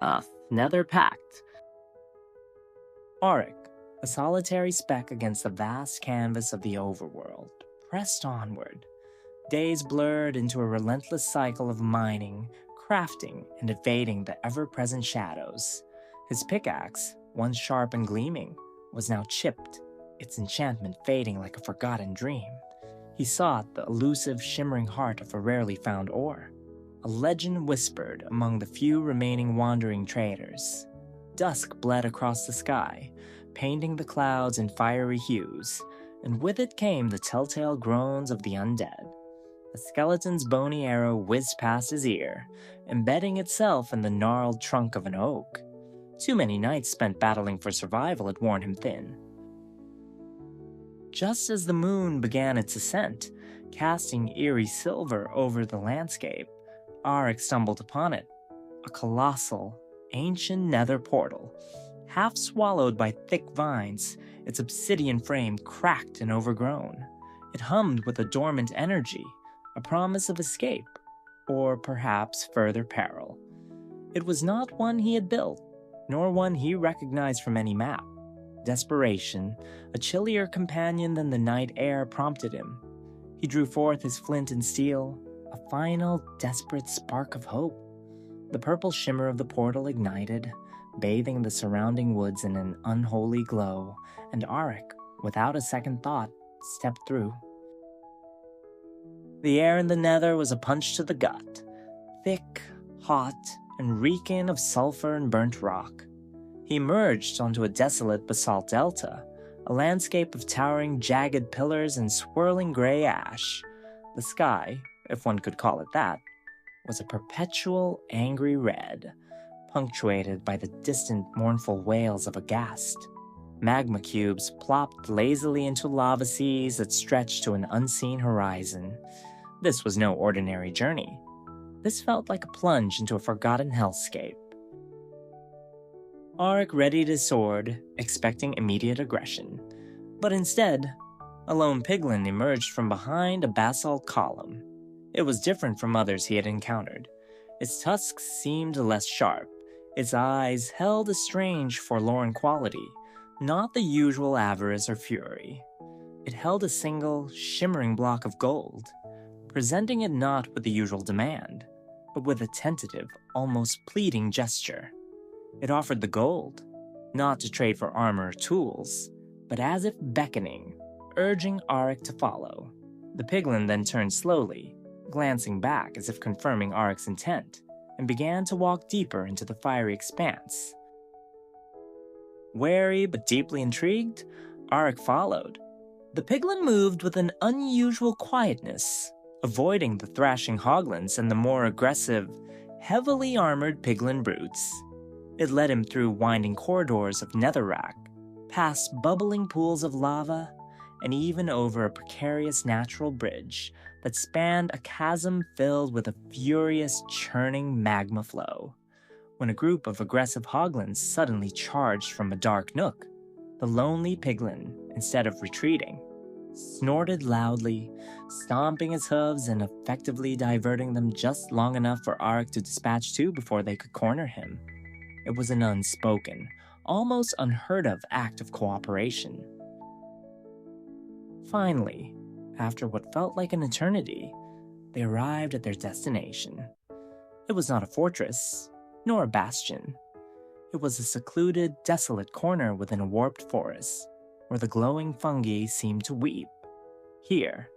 A Nether pact. Auric, a solitary speck against the vast canvas of the overworld, pressed onward. Days blurred into a relentless cycle of mining, crafting, and evading the ever-present shadows. His pickaxe, once sharp and gleaming, was now chipped, its enchantment fading like a forgotten dream. He sought the elusive, shimmering heart of a rarely found ore, a legend whispered among the few remaining wandering traders. Dusk bled across the sky, painting the clouds in fiery hues, and with it came the telltale groans of the undead. A skeleton's bony arrow whizzed past his ear, embedding itself in the gnarled trunk of an oak. Too many nights spent battling for survival had worn him thin. Just as the moon began its ascent, casting eerie silver over the landscape, Auric stumbled upon it, a colossal, ancient nether portal. Half swallowed by thick vines, its obsidian frame cracked and overgrown. It hummed with a dormant energy, a promise of escape, or perhaps further peril. It was not one he had built, nor one he recognized from any map. Desperation, a chillier companion than the night air, prompted him. He drew forth his flint and steel, a final, desperate spark of hope. The purple shimmer of the portal ignited, bathing the surrounding woods in an unholy glow, and Auric, without a second thought, stepped through. The air in the nether was a punch to the gut, thick, hot, and reeking of sulfur and burnt rock. He emerged onto a desolate basalt delta, a landscape of towering, jagged pillars and swirling gray ash. The sky, if one could call it that, was a perpetual angry red, punctuated by the distant mournful wails of a ghast. Magma cubes plopped lazily into lava seas that stretched to an unseen horizon. This was no ordinary journey. This felt like a plunge into a forgotten hellscape. Auric readied his sword, expecting immediate aggression. But instead, a lone piglin emerged from behind a basalt column. It was different from others he had encountered. Its tusks seemed less sharp. Its eyes held a strange, forlorn quality, not the usual avarice or fury. It held a single, shimmering block of gold, presenting it not with the usual demand, but with a tentative, almost pleading gesture. It offered the gold, not to trade for armor or tools, but as if beckoning, urging Auric to follow. The piglin then turned slowly, glancing back as if confirming Auric's intent, and began to walk deeper into the fiery expanse. Wary but deeply intrigued, Auric followed. The piglin moved with an unusual quietness, avoiding the thrashing Hoglins and the more aggressive, heavily armored piglin brutes. It led him through winding corridors of netherrack, past bubbling pools of lava, and even over a precarious natural bridge that spanned a chasm filled with a furious, churning magma flow. When a group of aggressive Hoglins suddenly charged from a dark nook, the lonely piglin, instead of retreating, snorted loudly, stomping his hooves and effectively diverting them just long enough for Auric to dispatch two before they could corner him. It was an unspoken, almost unheard of act of cooperation. Finally, after what felt like an eternity, they arrived at their destination. It was not a fortress, nor a bastion. It was a secluded, desolate corner within a warped forest, where the glowing fungi seemed to weep. Here,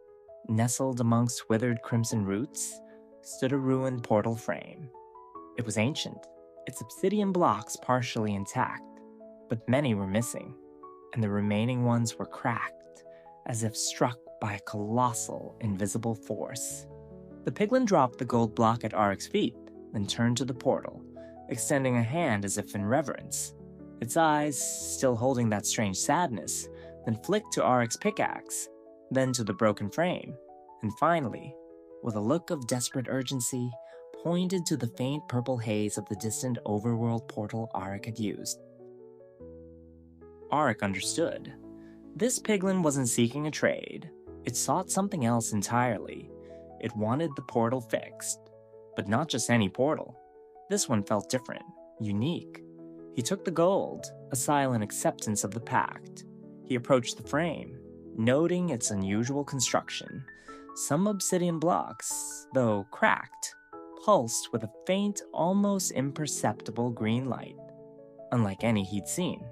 nestled amongst withered crimson roots, stood a ruined portal frame. It was ancient, its obsidian blocks partially intact, but many were missing, and the remaining ones were cracked, as if struck by a colossal, invisible force. The piglin dropped the gold block at Auric's feet, then turned to the portal, extending a hand as if in reverence. Its eyes, still holding that strange sadness, then flicked to Auric's pickaxe, then to the broken frame, and finally, with a look of desperate urgency, pointed to the faint purple haze of the distant overworld portal Auric had used. Auric understood. This piglin wasn't seeking a trade. It sought something else entirely. It wanted the portal fixed. But not just any portal. This one felt different. unique. He took the gold, a silent acceptance of the pact. He approached the frame, noting its unusual construction. Some obsidian blocks, though cracked, pulsed with a faint, almost imperceptible green light, unlike any he'd seen.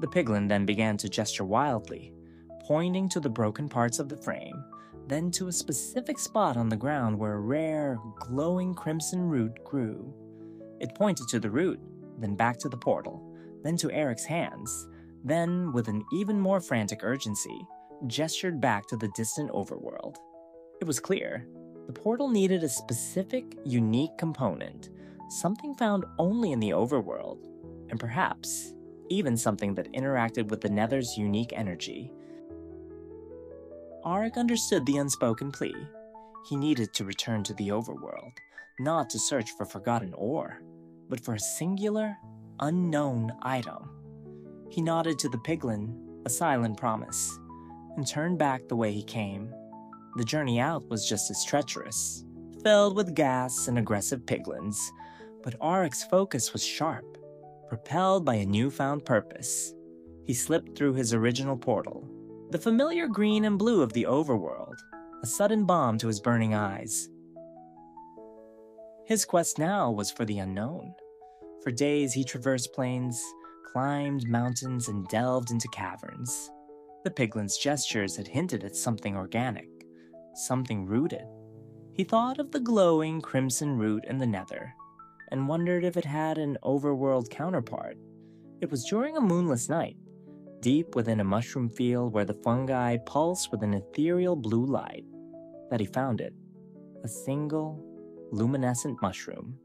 The piglin then began to gesture wildly, pointing to the broken parts of the frame, then to a specific spot on the ground where a rare, glowing crimson root grew. It pointed to the root, then back to the portal, then to Eric's hands, then, with an even more frantic urgency, gestured back to the distant overworld. It was clear. The portal needed a specific, unique component, something found only in the overworld, and perhaps even something that interacted with the Nether's unique energy. Auric understood the unspoken plea. He needed to return to the overworld, not to search for forgotten ore, but for a singular, unknown item. He nodded to the piglin, a silent promise, and turned back the way he came. The journey out was just as treacherous, filled with gas and aggressive piglins, but Auric's focus was sharp, propelled by a newfound purpose. He slipped through his original portal, the familiar green and blue of the overworld, a sudden balm to his burning eyes. His quest now was for the unknown. For days he traversed plains, climbed mountains, and delved into caverns. The piglin's gestures had hinted at something organic, something rooted. He thought of the glowing crimson root in the Nether, and wondered if it had an overworld counterpart. It was during a moonless night, deep within a mushroom field where the fungi pulsed with an ethereal blue light, that he found it. A single, luminescent mushroom,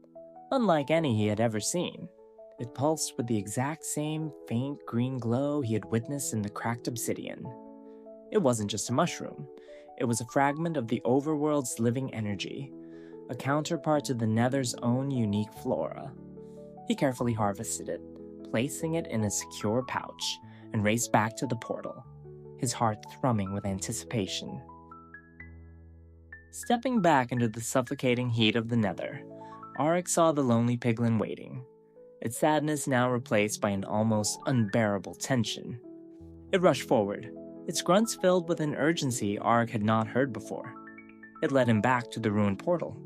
unlike any he had ever seen. It pulsed with the exact same faint green glow he had witnessed in the cracked obsidian. It wasn't just a mushroom. It was a fragment of the overworld's living energy, a counterpart to the Nether's own unique flora. He carefully harvested it, placing it in a secure pouch, and raced back to the portal, his heart thrumming with anticipation. Stepping back into the suffocating heat of the Nether, Auric saw the lonely piglin waiting, its sadness now replaced by an almost unbearable tension. It rushed forward, its grunts filled with an urgency Auric had not heard before. It led him back to the ruined portal.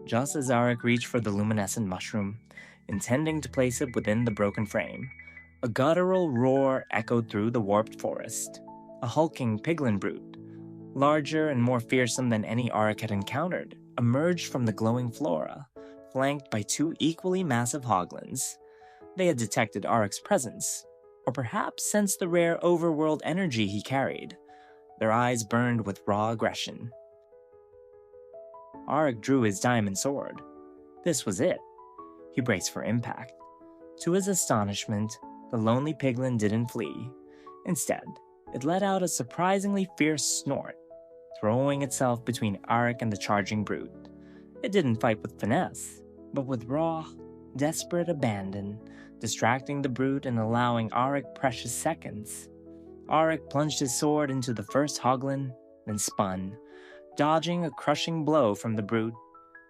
Just as Auric reached for the luminescent mushroom, intending to place it within the broken frame, a guttural roar echoed through the warped forest. A hulking piglin brute, larger and more fearsome than any Auric had encountered, emerged from the glowing flora, flanked by two equally massive Hoglins. They had detected Auric's presence, or perhaps sensed the rare overworld energy he carried. Their eyes burned with raw aggression. Auric drew his diamond sword. This was it. He braced for impact. To his astonishment, the lonely piglin didn't flee. Instead, it let out a surprisingly fierce snort, throwing itself between Auric and the charging brute. It didn't fight with finesse, but with raw, desperate abandon, distracting the brute and allowing Auric precious seconds. Auric plunged his sword into the first Hoglin, then spun, dodging a crushing blow from the brute.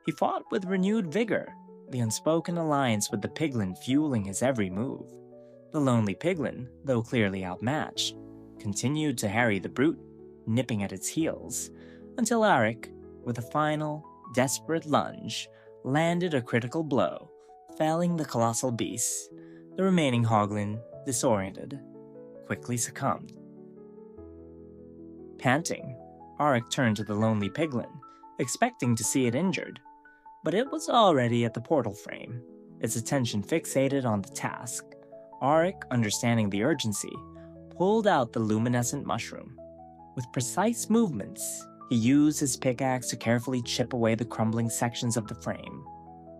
He fought with renewed vigor, the unspoken alliance with the piglin fueling his every move. The lonely piglin, though clearly outmatched, continued to harry the brute, nipping at its heels, until Auric, with a final, desperate lunge, landed a critical blow, felling the colossal beast. The remaining Hoglin, disoriented, quickly succumbed. Panting, Auric turned to the lonely piglin, expecting to see it injured, but it was already at the portal frame, its attention fixated on the task. Auric, understanding the urgency, pulled out the luminescent mushroom. With precise movements, he used his pickaxe to carefully chip away the crumbling sections of the frame.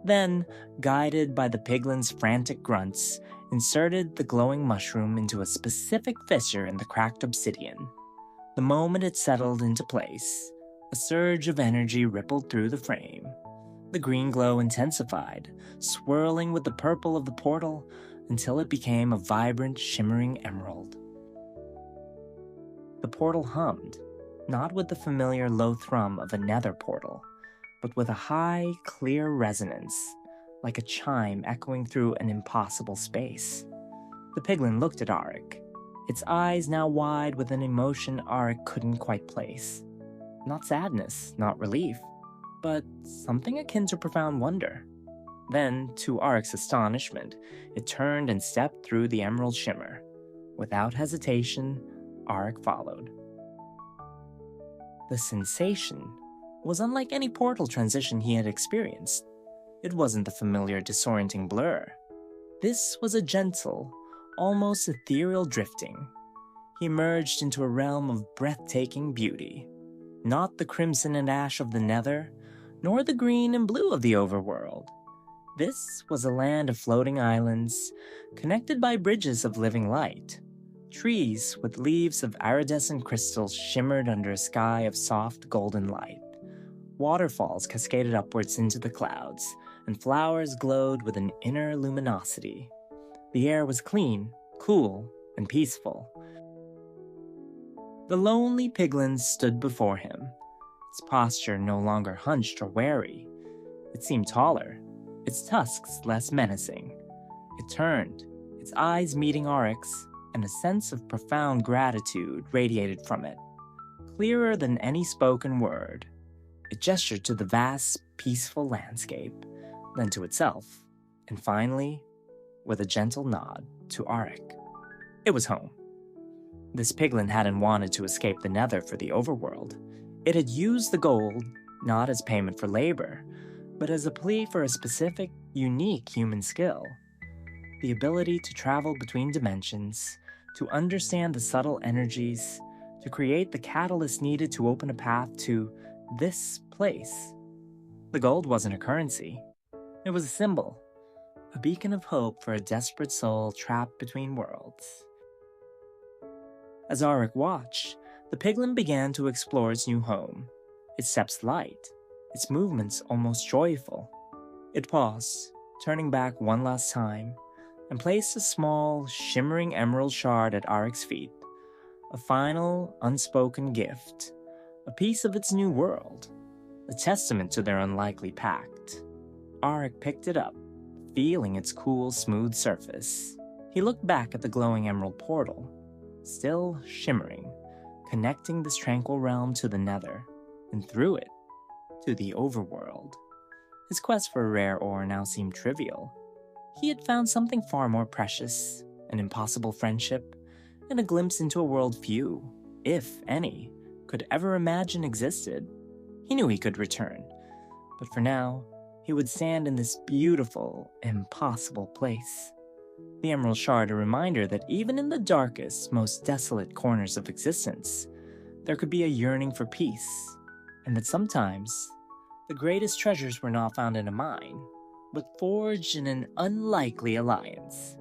Then, guided by the piglin's frantic grunts, inserted the glowing mushroom into a specific fissure in the cracked obsidian. The moment it settled into place, a surge of energy rippled through the frame. The green glow intensified, swirling with the purple of the portal until it became a vibrant, shimmering emerald. The portal hummed, not with the familiar low thrum of a nether portal, but with a high, clear resonance, like a chime echoing through an impossible space. The piglin looked at Arik, its eyes now wide with an emotion Arik couldn't quite place. Not sadness, not relief, but something akin to profound wonder. Then, to Arik's astonishment, it turned and stepped through the emerald shimmer. Without hesitation, Arik followed. The sensation was unlike any portal transition he had experienced. It wasn't the familiar disorienting blur. This was a gentle, almost ethereal drifting. He emerged into a realm of breathtaking beauty. Not the crimson and ash of the Nether, nor the green and blue of the Overworld. This was a land of floating islands, connected by bridges of living light. Trees with leaves of iridescent crystals shimmered under a sky of soft golden light. Waterfalls cascaded upwards into the clouds, and flowers glowed with an inner luminosity. The air was clean, cool, and peaceful. The lonely piglin stood before him, its posture no longer hunched or wary. It seemed taller, its tusks less menacing. It turned, its eyes meeting Arik's, and a sense of profound gratitude radiated from it. Clearer than any spoken word, it gestured to the vast, peaceful landscape, then to itself, and finally, with a gentle nod, to Arik. It was home. This piglin hadn't wanted to escape the Nether for the Overworld. It had used the gold not as payment for labor, but as a plea for a specific, unique human skill. The ability to travel between dimensions, to understand the subtle energies, to create the catalyst needed to open a path to this place. The gold wasn't a currency. It was a symbol, a beacon of hope for a desperate soul trapped between worlds. As Arik watched, the piglin began to explore its new home, its steps light, its movements almost joyful. It paused, turning back one last time, and placed a small, shimmering emerald shard at Arik's feet, a final, unspoken gift, a piece of its new world, a testament to their unlikely pact. Arik picked it up, feeling its cool, smooth surface. He looked back at the glowing emerald portal, still shimmering, connecting this tranquil realm to the Nether, and through it, to the Overworld. His quest for a rare ore now seemed trivial. He had found something far more precious, an impossible friendship, and a glimpse into a world few, if any, could ever imagine existed. He knew he could return, but for now, he would stand in this beautiful, impossible place. The Emerald Shard a reminder that even in the darkest, most desolate corners of existence, there could be a yearning for peace, and that sometimes, the greatest treasures were not found in a mine, but forged in an unlikely alliance.